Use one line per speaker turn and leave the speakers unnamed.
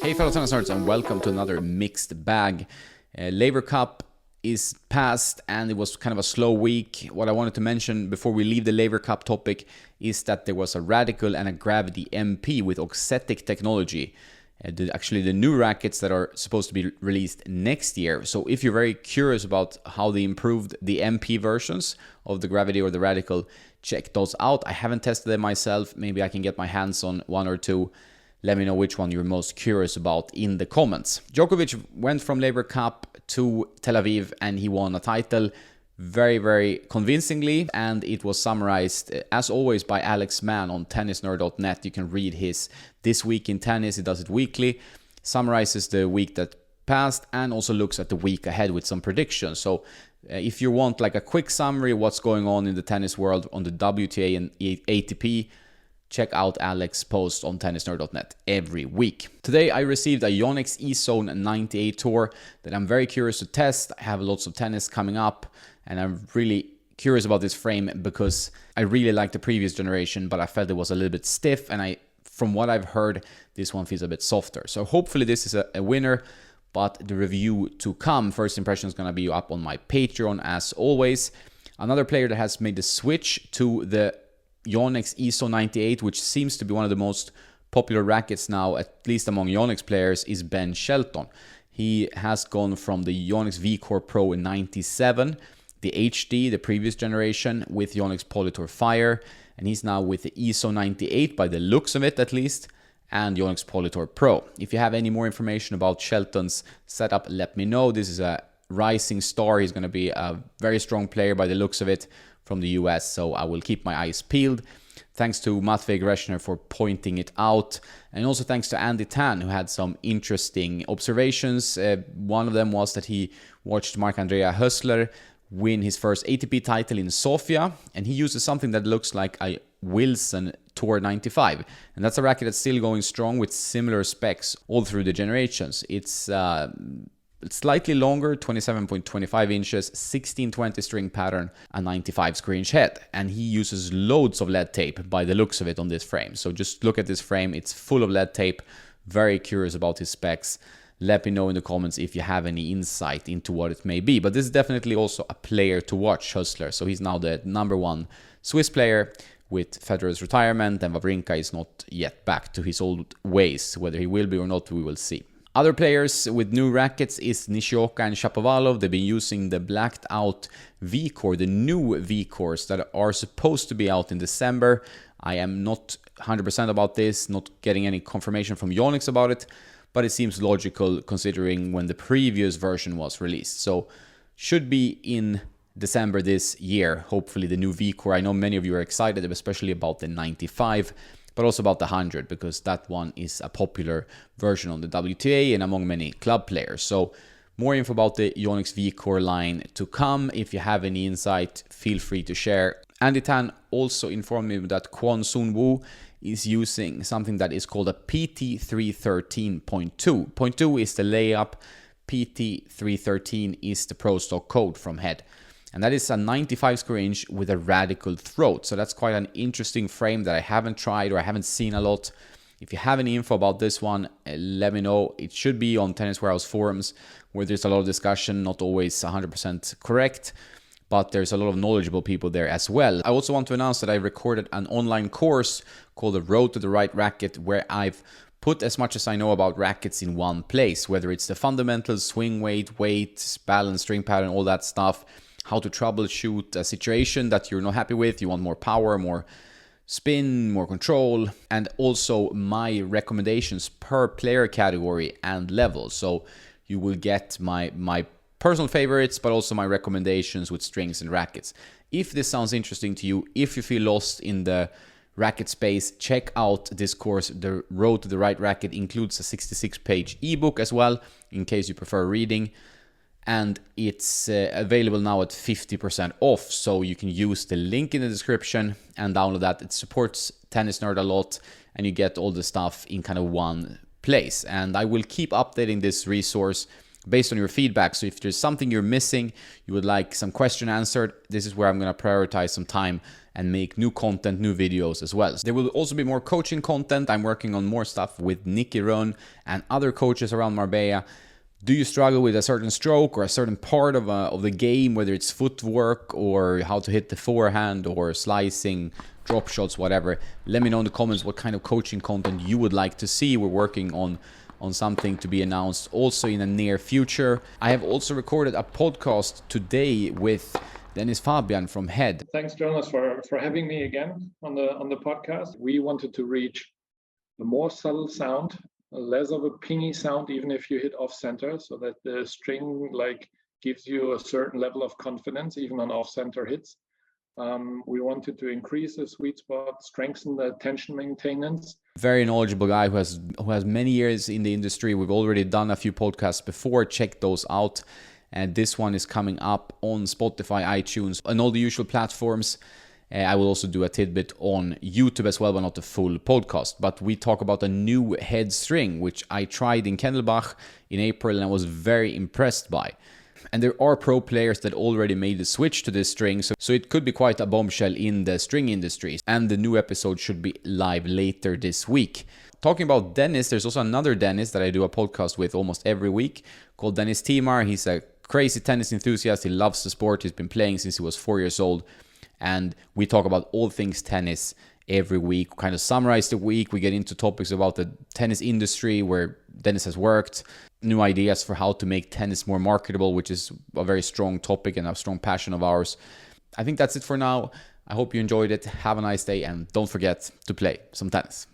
Hey fellow tennis nerds, and welcome to another mixed bag. Laver Cup is past and it was kind of a slow week. What I wanted to mention before we leave the Laver Cup topic is that there was a Radical and a Gravity MP with auxetic technology. Actually the new rackets that are supposed to be released next year. So if you're very curious about how they improved the MP versions of the Gravity or the Radical, check those out. I haven't tested them myself. Maybe I can get my hands on one or two. Let me know which one you're most curious about in the comments. Djokovic went from Laver Cup to Tel Aviv and he won a title very, very convincingly. And it was summarized, as always, by Alex Mann on Tennisnerd.net. You can read his This Week in Tennis. He does it weekly. Summarizes the week that passed and also looks at the week ahead with some predictions. So if you want like a quick summary of what's going on in the tennis world on the WTA and ATP, check out Alex's post on Tennisnerd.net every week. Today I received a Yonex E-Zone 98 Tour that I'm very curious to test. I have lots of tennis coming up and I'm really curious about this frame because I really like the previous generation, but I felt it was a little bit stiff, and from what I've heard, this one feels a bit softer. So hopefully this is a winner, but the review to come, first impression, is going to be up on my Patreon as always. Another player that has made the switch to the Yonex E-Zone 98, which seems to be one of the most popular rackets now, at least among Yonex players, is Ben Shelton. He has gone from the Yonex V-Core Pro in 97, the HD, the previous generation, with Yonex Polytour Fire, and he's now with the E-Zone 98 by the looks of it at least, and Yonex Polytour Pro. If you have any more information about Shelton's setup, let me know. This is a rising star. He's going to be a very strong player by the looks of it from the US, so I will keep my eyes peeled. Thanks to Matvey Greshner for pointing it out, and also thanks to Andy Tan, who had some interesting observations. One of them was that he watched Marc-Andrea Hössler win his first ATP title in Sofia, and he uses something that looks like a Wilson Tour 95, and that's a racket that's still going strong with similar specs all through the generations. It's slightly longer, 27.25 inches, 1620 string pattern, a 95 square inch head. And he uses loads of lead tape by the looks of it on this frame. So just look at this frame, it's full of lead tape. Very curious about his specs. Let me know in the comments if you have any insight into what it may be. But this is definitely also a player to watch, Hössler. So he's now the #1 Swiss player. With Federer's retirement, and Wawrinka is not yet back to his old ways. Whether he will be or not, we will see. Other players with new rackets is Nishioka and Shapovalov. They've been using the blacked out V-Core, the new V-Cores that are supposed to be out in December. I am not 100% about this, not getting any confirmation from Yonex about it, but it seems logical considering when the previous version was released. So should be in December this year, hopefully the new V-Core. I know many of you are excited, especially about the 95. But also about the 100, because that one is a popular version on the WTA and among many club players. So more info about the Yonex V-Core line to come. If you have any insight, feel free to share. Andy Tan also informed me that Kwon Soon Woo is using something that is called a PT313.2. Point 2 is the layup, PT313 is the Pro Stock code from Head. And that is a 95 square inch with a radical throat. So that's quite an interesting frame that I haven't tried or I haven't seen a lot. If you have any info about this one, let me know. It should be on Tennis Warehouse forums where there's a lot of discussion, not always 100% correct, but there's a lot of knowledgeable people there as well. I also want to announce that I recorded an online course called The Road to the Right Racket, where I've put as much as I know about rackets in one place, whether it's the fundamentals, swing weight, weight, balance, string pattern, all that stuff. How to troubleshoot a situation that you're not happy with. You want more power, more spin, more control, and also my recommendations per player category and level. So you will get my personal favorites, but also my recommendations with strings and rackets. If this sounds interesting to you, if you feel lost in the racket space, check out this course. The Road to the Right Racket includes a 66-page ebook as well, in case you prefer reading. And it's available now at 50% off, so you can use the link in the description and download that. It supports Tennisnerd a lot, and you get all the stuff in kind of one place. And I will keep updating this resource based on your feedback. So if there's something you're missing, you would like some question answered, this is where I'm going to prioritize some time and make new content, new videos as well. There will also be more coaching content. I'm working on more stuff with Nicky Rönn and other coaches around Marbella. Do you struggle with a certain stroke or a certain part of the game, whether it's footwork or how to hit the forehand or slicing, drop shots, whatever? Let me know in the comments what kind of coaching content you would like to see. We're working on something to be announced also in the near future. I have also recorded a podcast today with Dennis Fabian from Head.
Thanks, Jonas, for having me again on the podcast. We wanted to reach a more subtle sound, less of a pingy sound, even if you hit off center, so that the string gives you a certain level of confidence, even on off center hits. We wanted to increase the sweet spot, strengthen the tension maintenance.
Very knowledgeable guy who has many years in the industry. We've already done a few podcasts before. Check those out. And this one is coming up on Spotify, iTunes, and all the usual platforms. I will also do a tidbit on YouTube as well, but not the full podcast. But we talk about a new head string, which I tried in Kendelbach in April and I was very impressed by. And there are pro players that already made the switch to this string, so it could be quite a bombshell in the string industry. And the new episode should be live later this week. Talking about Dennis, there's also another Dennis that I do a podcast with almost every week called Dennis Timar. He's a crazy tennis enthusiast. He loves the sport. He's been playing since he was 4 years old. And we talk about all things tennis every week, kind of summarize the week. We get into topics about the tennis industry, where Dennis has worked, new ideas for how to make tennis more marketable, which is a very strong topic and a strong passion of ours. I think that's it for now. I hope you enjoyed it. Have a nice day, and don't forget to play some tennis.